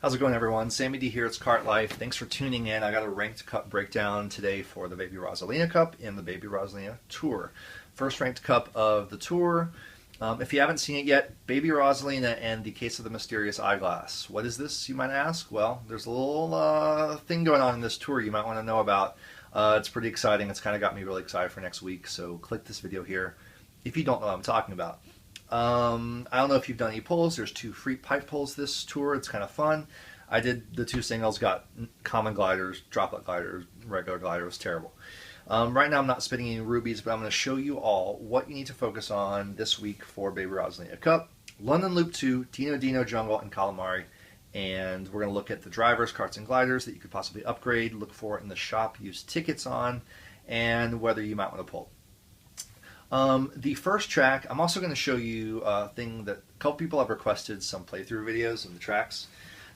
How's it going, everyone? Sammy D here. It's Kart Life. Thanks for tuning in. I got a ranked cup breakdown today for the Baby Rosalina Cup and the Baby Rosalina Tour. First ranked cup of the tour. If you haven't seen it yet, Baby Rosalina and the Case of the Mysterious Eyeglass. What is this, you might ask? Well, there's a little thing going on in this tour you might want to know about. It's pretty exciting. It's kind of got me really excited for next week, so click this video here if you don't know what I'm talking about. I don't know if you've done any pulls. There's 2 free pipe pulls this tour. It's kind of fun. I did the 2 singles, got common gliders, droplet gliders, regular glider. It was terrible. Right now I'm not spitting any rubies, but I'm going to show you all what you need to focus on this week for Baby Rosalina Cup. London Loop 2, Dino Dino Jungle, and Calamari. And we're going to look at the drivers, carts, and gliders that you could possibly upgrade, look for in the shop, use tickets on, and whether you might want to pull. The first track, I'm also going to show you a thing that a couple people have requested, some playthrough videos of the tracks.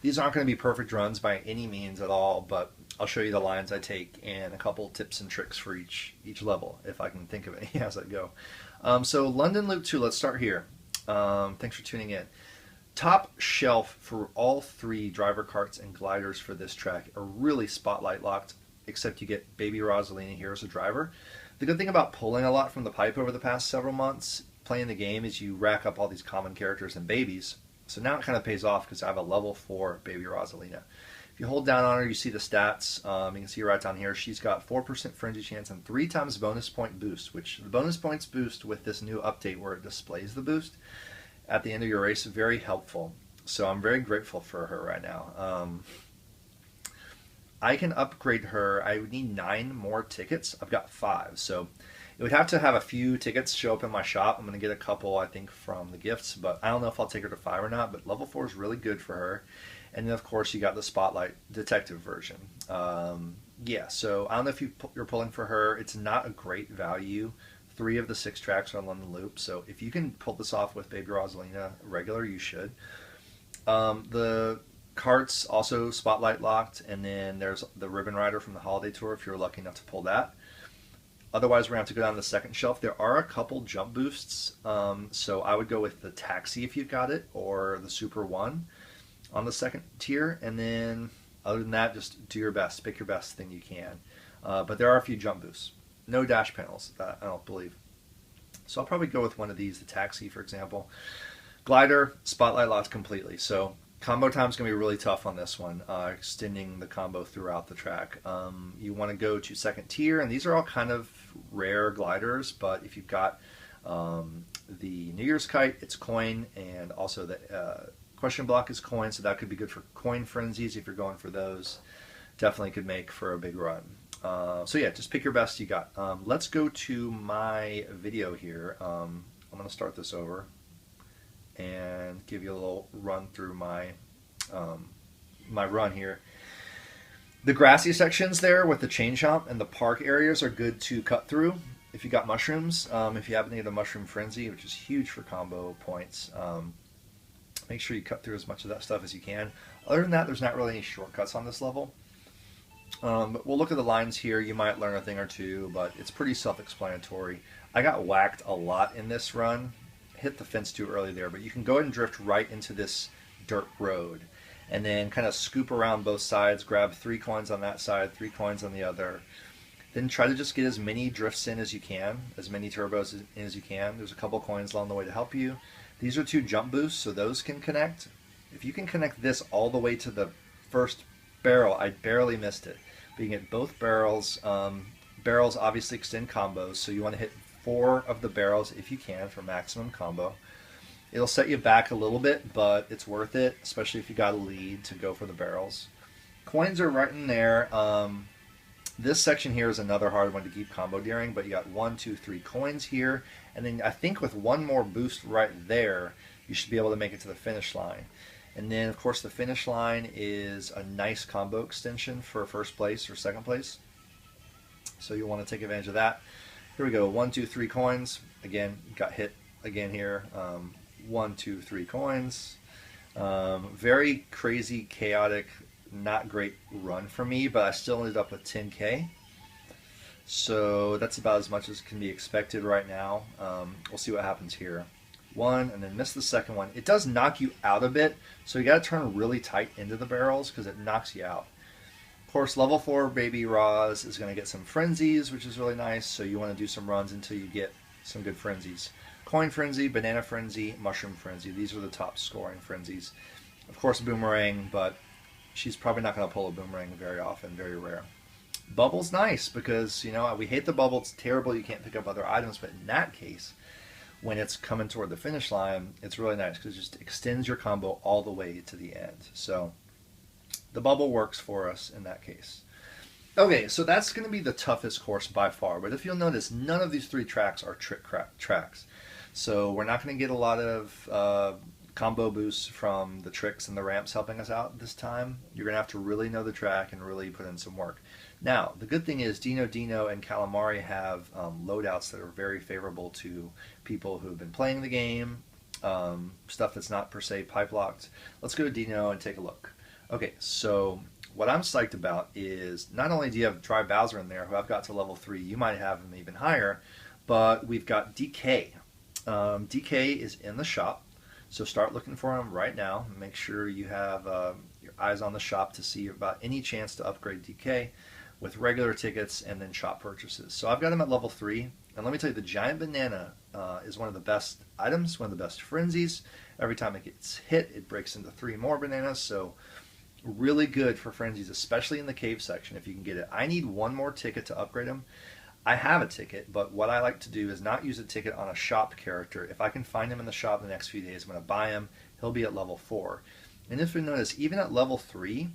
These aren't going to be perfect runs by any means at all, but I'll show you the lines I take and a couple tips and tricks for each level, if I can think of any as I go. So London Loop 2, let's start here. Thanks for tuning in. Top shelf for all 3 driver carts and gliders for this track are really spotlight locked, except you get Baby Rosalina here as a driver. The good thing about pulling a lot from the pipe over the past several months, playing the game, is you rack up all these common characters and babies. So now it kind of pays off because I have a level 4 Baby Rosalina. If you hold down on her, you see the stats. You can see right down here, she's got 4% frenzy chance and 3 times bonus point boost, which the bonus points boost with this new update where it displays the boost at the end of your race, very helpful. So I'm very grateful for her right now. I can upgrade her. I would need 9 more tickets. I've got 5, so it would have to have a few tickets show up in my shop. I'm going to get a couple, I think, from the gifts, but I don't know if I'll take her to 5 or not, but level 4 is really good for her. And then, of course, you got the Spotlight Detective version. Yeah, so I don't know if you're pulling for her. It's not a great value. 3 of the 6 tracks are on London Loop, so if you can pull this off with Baby Rosalina regular, you should. The carts also spotlight locked, and then there's the Ribbon Rider from the Holiday Tour if you're lucky enough to pull that. Otherwise, we're going to have to go down to the second shelf. There are a couple jump boosts, so I would go with the Taxi if you've got it, or the Super 1 on the second tier, and then other than that, just do your best. Pick your best thing you can. But there are a few jump boosts. No dash panels, I don't believe. So I'll probably go with one of these, the Taxi, for example. Glider, spotlight locked completely, so combo time is going to be really tough on this one, extending the combo throughout the track. You want to go to second tier, and these are all kind of rare gliders, but if you've got the New Year's Kite, it's coin, and also the question block is coin, so that could be good for coin frenzies if you're going for those. Definitely could make for a big run. So yeah, just pick your best you got. Let's go to my video here. I'm going to start this over and give you a little run through my my run here. The grassy sections there with the chain chomp and the park areas are good to cut through if you got mushrooms. If you happen to get a mushroom frenzy, which is huge for combo points, make sure you cut through as much of that stuff as you can. Other than that, there's not really any shortcuts on this level. But we'll look at the lines here. You might learn a thing or two, but it's pretty self-explanatory. I got whacked a lot in this run. Hit the fence too early there, but you can go ahead and drift right into this dirt road and then kind of scoop around both sides, grab 3 coins on that side, 3 coins on the other. Then try to just get as many drifts in as you can, as many turbos in as you can. There's a couple coins along the way to help you. These are 2 jump boosts, so those can connect. If you can connect this all the way to the first barrel, I barely missed it. But you can get both barrels. Barrels obviously extend combos, so you want to hit 4 of the barrels if you can for maximum combo. It'll set you back a little bit, but it's worth it, especially if you got a lead, to go for the barrels. Coins are right in there. This section here is another hard one to keep combo during, but you got 1, 2, 3 coins here, and then I think with 1 more boost right there, you should be able to make it to the finish line. And then, of course, the finish line is a nice combo extension for first place or second place, so you'll want to take advantage of that. Here we go, 1, 2, 3 coins. Again, got hit again here. 1, 2, 3 coins. Very crazy, chaotic, not great run for me, but I still ended up with 10K. So that's about as much as can be expected right now. We'll see what happens here. one, and then miss the second one. It does knock you out a bit, so you got to turn really tight into the barrels because it knocks you out. Of course, level 4 Baby Roz is going to get some frenzies, which is really nice, so you want to do some runs until you get some good frenzies. Coin Frenzy, Banana Frenzy, Mushroom Frenzy. These are the top scoring frenzies. Of course, Boomerang, but she's probably not going to pull a Boomerang very often, very rare. Bubble's nice because, you know, we hate the bubble. It's terrible. You can't pick up other items, but in that case, when it's coming toward the finish line, it's really nice because it just extends your combo all the way to the end. So the bubble works for us in that case. Okay, so that's going to be the toughest course by far. But if you'll notice, none of these 3 tracks are trick tracks. So we're not going to get a lot of combo boosts from the tricks and the ramps helping us out this time. You're going to have to really know the track and really put in some work. Now, the good thing is Dino Dino and Calamari have loadouts that are very favorable to people who have been playing the game, stuff that's not per se pipe locked. Let's go to Dino and take a look. Okay, so what I'm psyched about is not only do you have Dry Bowser in there, who I've got to level 3, you might have him even higher, but we've got DK. DK is in the shop, so start looking for him right now. Make sure you have your eyes on the shop to see about any chance to upgrade DK with regular tickets and then shop purchases. So I've got him at level 3, and let me tell you, the Giant Banana is one of the best items, one of the best frenzies. Every time it gets hit, it breaks into 3 more bananas, so really good for frenzies, especially in the cave section if you can get it. I need 1 more ticket to upgrade him. I have a ticket, but what I like to do is not use a ticket on a shop character. If I can find him in the shop the next few days, I'm going to buy him. He'll be at level 4. And if you notice, even at level 3,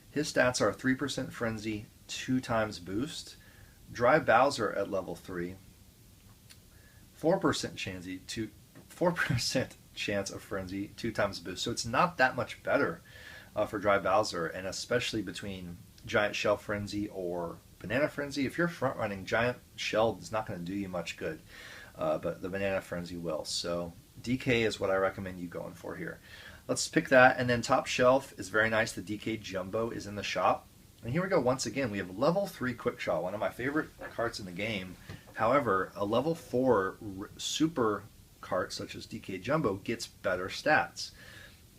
his stats are 3% frenzy, 2 times boost. Dry Bowser at level 3, 4% chance of frenzy, 2 times boost. So it's not that much better for Dry Bowser, and especially between Giant Shell Frenzy or Banana Frenzy. If you're front running, Giant Shell is not going to do you much good, but the Banana Frenzy will. So DK is what I recommend you going for here. Let's pick that, and then top shelf is very nice. The DK Jumbo is in the shop. And here we go once again. We have level 3 Quick Shot, one of my favorite carts in the game. However, a level 4 super cart such as DK Jumbo gets better stats.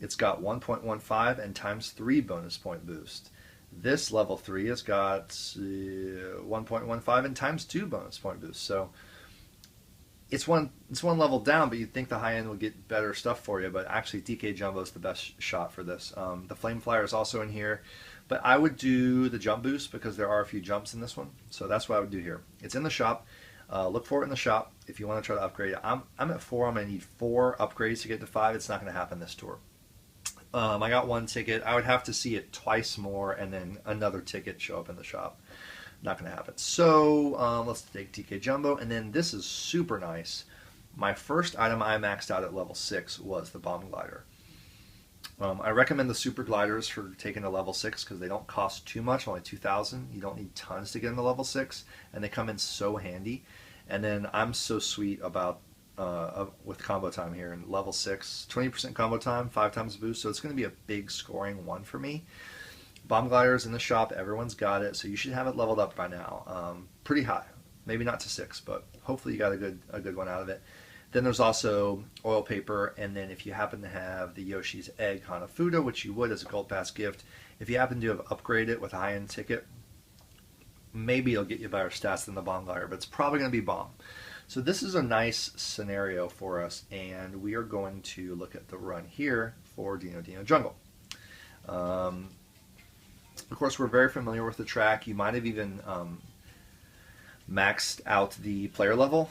It's got 1.15 and times 3 bonus point boost. This level 3 has got 1.15 and times 2 bonus point boost. So it's one level down, but you'd think the high end will get better stuff for you. But actually, DK Jumbo is the best shot for this. The Flame Flyer is also in here, but I would do the jump boost because there are a few jumps in this one. So that's what I would do here. It's in the shop. Look for it in the shop if you want to try to upgrade it. I'm at 4. I'm going to need 4 upgrades to get to 5. It's not going to happen this tour. I got 1 ticket. I would have to see it twice more and then another ticket show up in the shop. Not going to happen. So let's take DK Jumbo, and then this is super nice. My first item I maxed out at level 6 was the Bomb Glider. I recommend the Super Gliders for taking to level 6 because they don't cost too much, only 2,000. You don't need tons to get into level 6, and they come in so handy. And then I'm so sweet about with combo time here in level 6, 20% combo time, 5 times boost, so it's going to be a big scoring one for me. Bomb Gliders in the shop, everyone's got it, so you should have it leveled up by now. Pretty high, maybe not to 6, but hopefully you got a good one out of it. Then there's also oil paper, and then if you happen to have the Yoshi's Egg Hanafuda, which you would as a Gold Pass gift, if you happen to have upgraded it with a high-end ticket, maybe it'll get you better stats than the Bomb Glider, but it's probably going to be Bomb. So this is a nice scenario for us, and we are going to look at the run here for Dino Dino Jungle. Of course, we're very familiar with the track. You might have even maxed out the player level.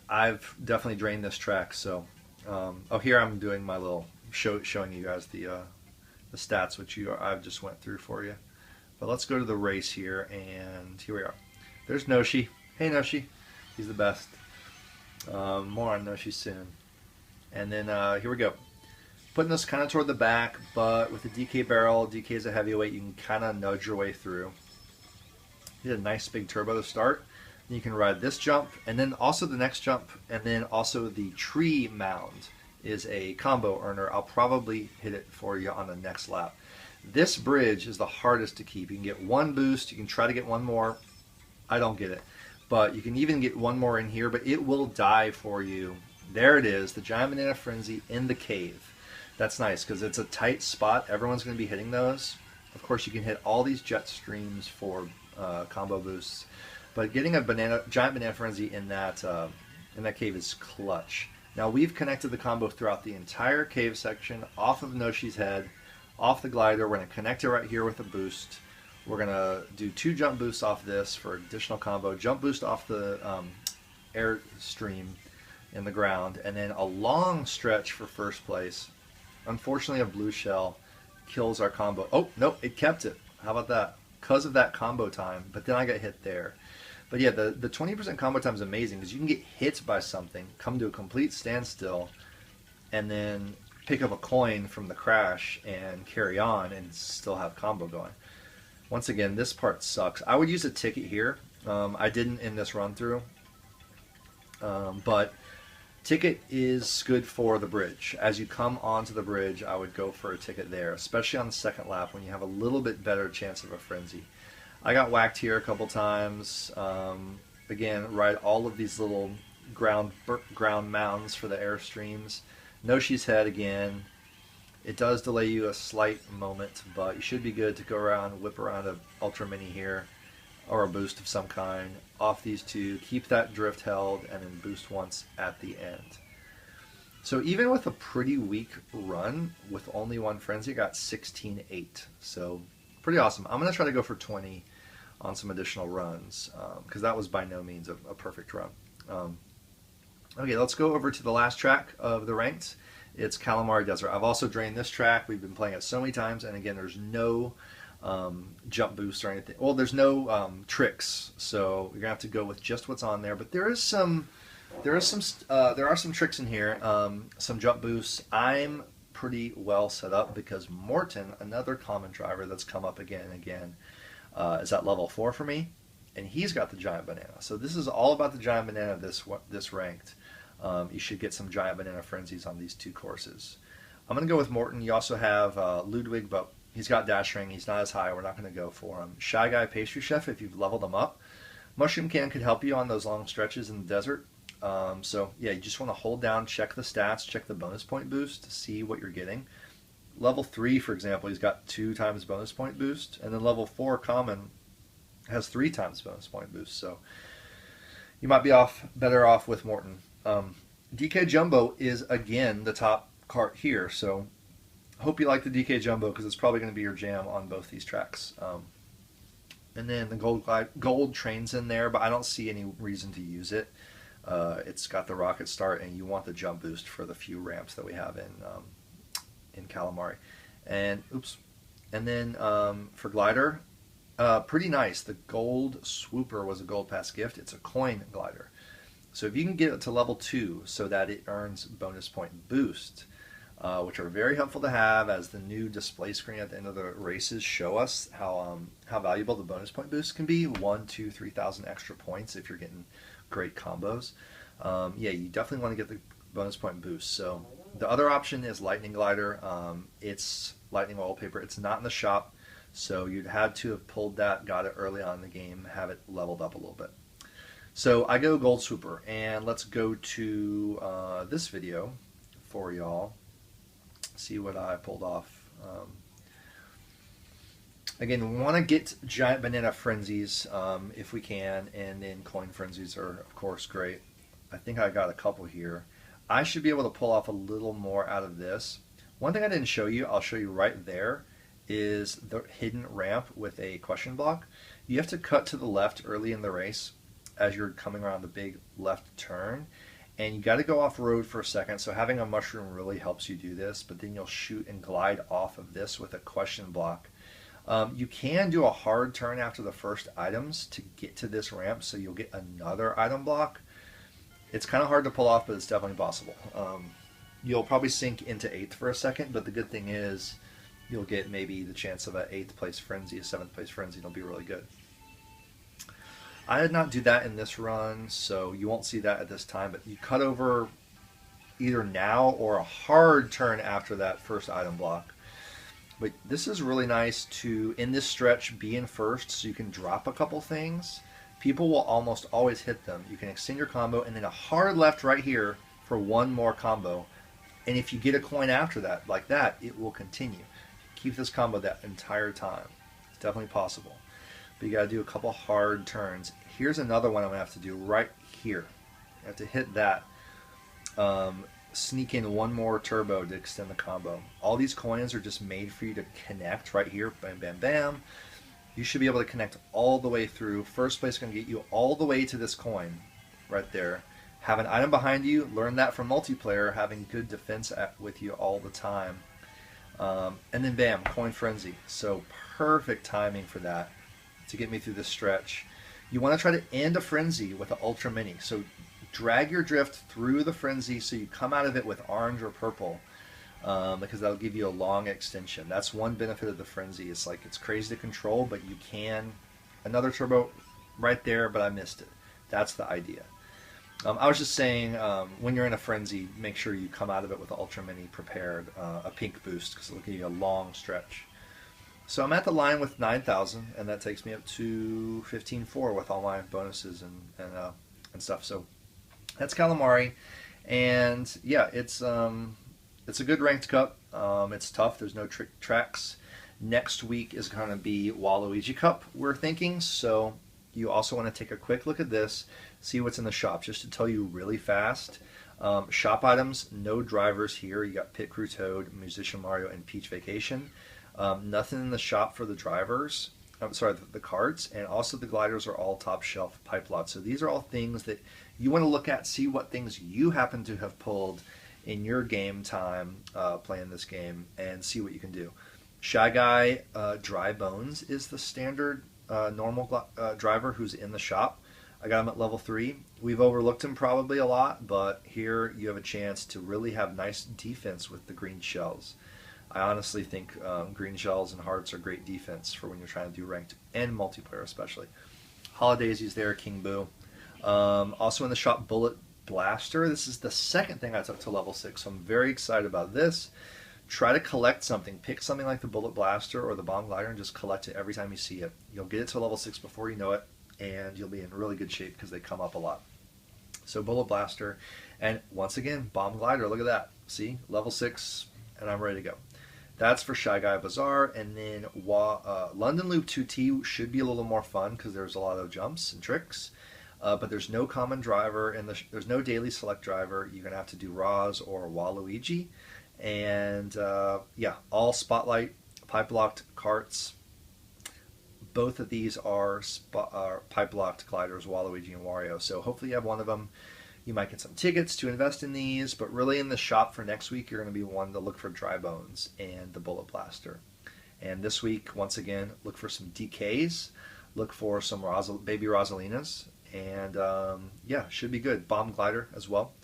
I've definitely drained this track, so oh, here I'm doing my little showing you guys the stats, which I've just went through for you. But let's go to the race here, and here we are. There's Noshi. Hey Noshi, he's the best. More on Noshi soon. And then here we go. Putting this kind of toward the back, but with the DK barrel, DK is a heavyweight, you can kind of nudge your way through. You get a nice big turbo to start. Then you can ride this jump, and then also the next jump, and then also the tree mound is a combo earner. I'll probably hit it for you on the next lap. This bridge is the hardest to keep. You can get 1 boost, you can try to get 1 more. I don't get it. But you can even get 1 more in here, but it will die for you There it is, the Giant Banana Frenzy in the cave. That's nice because it's a tight spot. Everyone's going to be hitting those. Of course, you can hit all these jet streams for combo boosts, but getting a Giant Banana Frenzy in that cave is clutch. Now we've connected the combo throughout the entire cave section, off of Noshi's head, off the glider. We're going to connect it right here with a boost. We're going to do 2 jump boosts off this for additional combo. Jump boost off the air stream in the ground, and then a long stretch for first place. Unfortunately, a blue shell kills our combo. Oh, nope, it kept it. How about that? Because of that combo time, but then I got hit there. But yeah, the 20% combo time is amazing because you can get hit by something, come to a complete standstill, and then pick up a coin from the crash and carry on and still have combo going. Once again, this part sucks. I would use a ticket here. I didn't in this run through, but ticket is good for the bridge. As you come onto the bridge, I would go for a ticket there, especially on the second lap when you have a little bit better chance of a frenzy. I got whacked here a couple times. Again, ride all of these little ground mounds for the airstreams. Noshi's head again. It does delay you a slight moment, but you should be good to go around, whip around a Ultra Mini here, or a boost of some kind, off these 2, keep that drift held, and then boost once at the end. So even with a pretty weak run, with only 1 frenzy, I got 16-8. So pretty awesome. I'm going to try to go for 20 on some additional runs, because that was by no means a perfect run. Okay, let's go over to the last track of the ranked. It's Calamari Desert. I've also drained this track. We've been playing it so many times, and again, there's no jump boost or anything. Well, there's no tricks, so you're gonna have to go with just what's on there. But there are some tricks in here. Some jump boosts. I'm pretty well set up because Morton, another common driver that's come up again and again, is at level 4 for me, and he's got the Giant Banana. So this is all about the Giant Banana. This ranked. You should get some Giant Banana Frenzies on these 2 courses. I'm going to go with Morton. You also have Ludwig, but he's got Dash Ring. He's not as high. We're not going to go for him. Shy Guy Pastry Chef, if you've leveled him up. Mushroom Can could help you on those long stretches in the desert. So yeah, you just want to hold down, check the stats, check the bonus point boost to see what you're getting. Level 3, for example, he's got 2 times bonus point boost, and then level 4 common has 3 times bonus point boost. So you might be better off with Morton. DK Jumbo is again the top cart here, so hope you like the DK Jumbo because it's probably going to be your jam on both these tracks. And then the gold train's in there, but I don't see any reason to use it. It's got the rocket start, and you want the jump boost for the few ramps that we have in Calamari. And then for glider, pretty nice. The gold swooper was a gold pass gift. It's a coin glider. So if you can get it to level 2 so that it earns bonus point boost, which are very helpful to have as the new display screen at the end of the races show us how valuable the bonus point boost can be. 1, 2, 3,000 extra points if you're getting great combos. Yeah, you definitely want to get the bonus point boost. So the other option is Lightning Glider. It's Lightning Wallpaper. It's not in the shop, so you'd had to have pulled that, got it early on in the game, have it leveled up a little bit. So I go Gold Swooper, and let's go to this video for y'all. See what I pulled off. Again, we want to get Giant Banana Frenzies if we can, and then Coin Frenzies are, of course, great. I think I got a couple here. I should be able to pull off a little more out of this. One thing I didn't show you, I'll show you right there, is the hidden ramp with a question block. You have to cut to the left early in the race as you're coming around the big left turn, and you got to go off-road for a second, so having a mushroom really helps you do this, but then you'll shoot and glide off of this with a question block. You can do a hard turn after the first items to get to this ramp, so you'll get another item block. It's kind of hard to pull off, but it's definitely possible. You'll probably sink into 8th for a second, but the good thing is you'll get maybe the chance of an 8th place frenzy, a 7th place frenzy, and it'll be really good. I did not do that in this run, so you won't see that at this time, but you cut over either now or a hard turn after that first item block. But this is really nice to, in this stretch, be in first so you can drop a couple things. People will almost always hit them. You can extend your combo, and then a hard left right here for one more combo. And if you get a coin after that, like that, it will continue. Keep this combo that entire time. It's definitely possible. But you got to do a couple hard turns. Here's another one I'm going to have to do right here. You have to hit that. Sneak in one more turbo to extend the combo. All these coins are just made for you to connect right here. Bam, bam, bam. You should be able to connect all the way through. First place is going to get you all the way to this coin right there. Have an item behind you. Learn that from multiplayer, having good defense with you all the time. And then bam, coin frenzy. So perfect timing for that to get me through this stretch. You want to try to end a frenzy with an ultra mini. So drag your drift through the frenzy so you come out of it with orange or purple, because that'll give you a long extension. That's one benefit of the frenzy. It's like it's crazy to control, but you can. Another turbo right there, but I missed it. That's the idea. I was just saying, when you're in a frenzy, make sure you come out of it with an ultra mini prepared, a pink boost, because it'll give you a long stretch. So I'm at the line with 9,000, and that takes me up to 15.4 with all my bonuses and stuff. So that's Calamari, and yeah, it's a good ranked cup. It's tough. There's no trick tracks. Next week is going to be Waluigi Cup, we're thinking. So you also want to take a quick look at this, see what's in the shop. Just to tell you really fast, shop items, no drivers here. You got Pit Crew Toad, Musician Mario, and Peach Vacation. Nothing in the shop for the drivers. I'm sorry, the carts, and also the gliders are all top shelf pipe lots. So these are all things that you want to look at, see what things you happen to have pulled in your game time playing this game, and see what you can do. Shy Guy Dry Bones is the standard normal driver who's in the shop. I got him at level 3. We've overlooked him probably a lot, but here you have a chance to really have nice defense with the green shells. I honestly think green shells and hearts are great defense for when you're trying to do ranked and multiplayer especially. Holidaisy's there, King Boo. Also in the shop, Bullet Blaster. This is the second thing I took to level 6, so I'm very excited about this. Try to collect something. Pick something like the Bullet Blaster or the Bomb Glider and just collect it every time you see it. You'll get it to level 6 before you know it, and you'll be in really good shape because they come up a lot. So Bullet Blaster, and once again, Bomb Glider. Look at that. See? Level 6, and I'm ready to go. That's for Shy Guy Bazaar, and then London Loop 2T should be a little more fun because there's a lot of jumps and tricks, but there's no common driver, and there's no daily select driver. You're going to have to do Roz or Waluigi, and yeah, all Spotlight, pipe-locked carts. Both of these are pipe-locked gliders, Waluigi and Wario, so hopefully you have one of them. You might get some tickets to invest in these, but really in the shop for next week, you're going to be one to look for Dry Bones and the Bullet Blaster. And this week, once again, look for some DKs, look for some Baby Rosalinas, and yeah, should be good. Bomb Glider as well,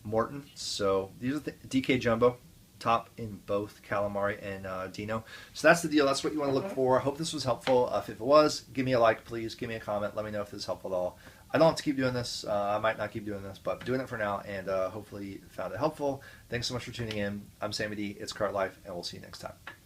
Morton. So these are the DK Jumbo, top in both Calamari and Dino. So that's the deal. That's what you want to look for. I hope this was helpful. If it was, give me a like, please. Give me a comment. Let me know if this is helpful at all. I don't have to keep doing this. I might not keep doing this, but I'm doing it for now, and hopefully you found it helpful. Thanks so much for tuning in. I'm Sammy D. It's Kart Life, and we'll see you next time.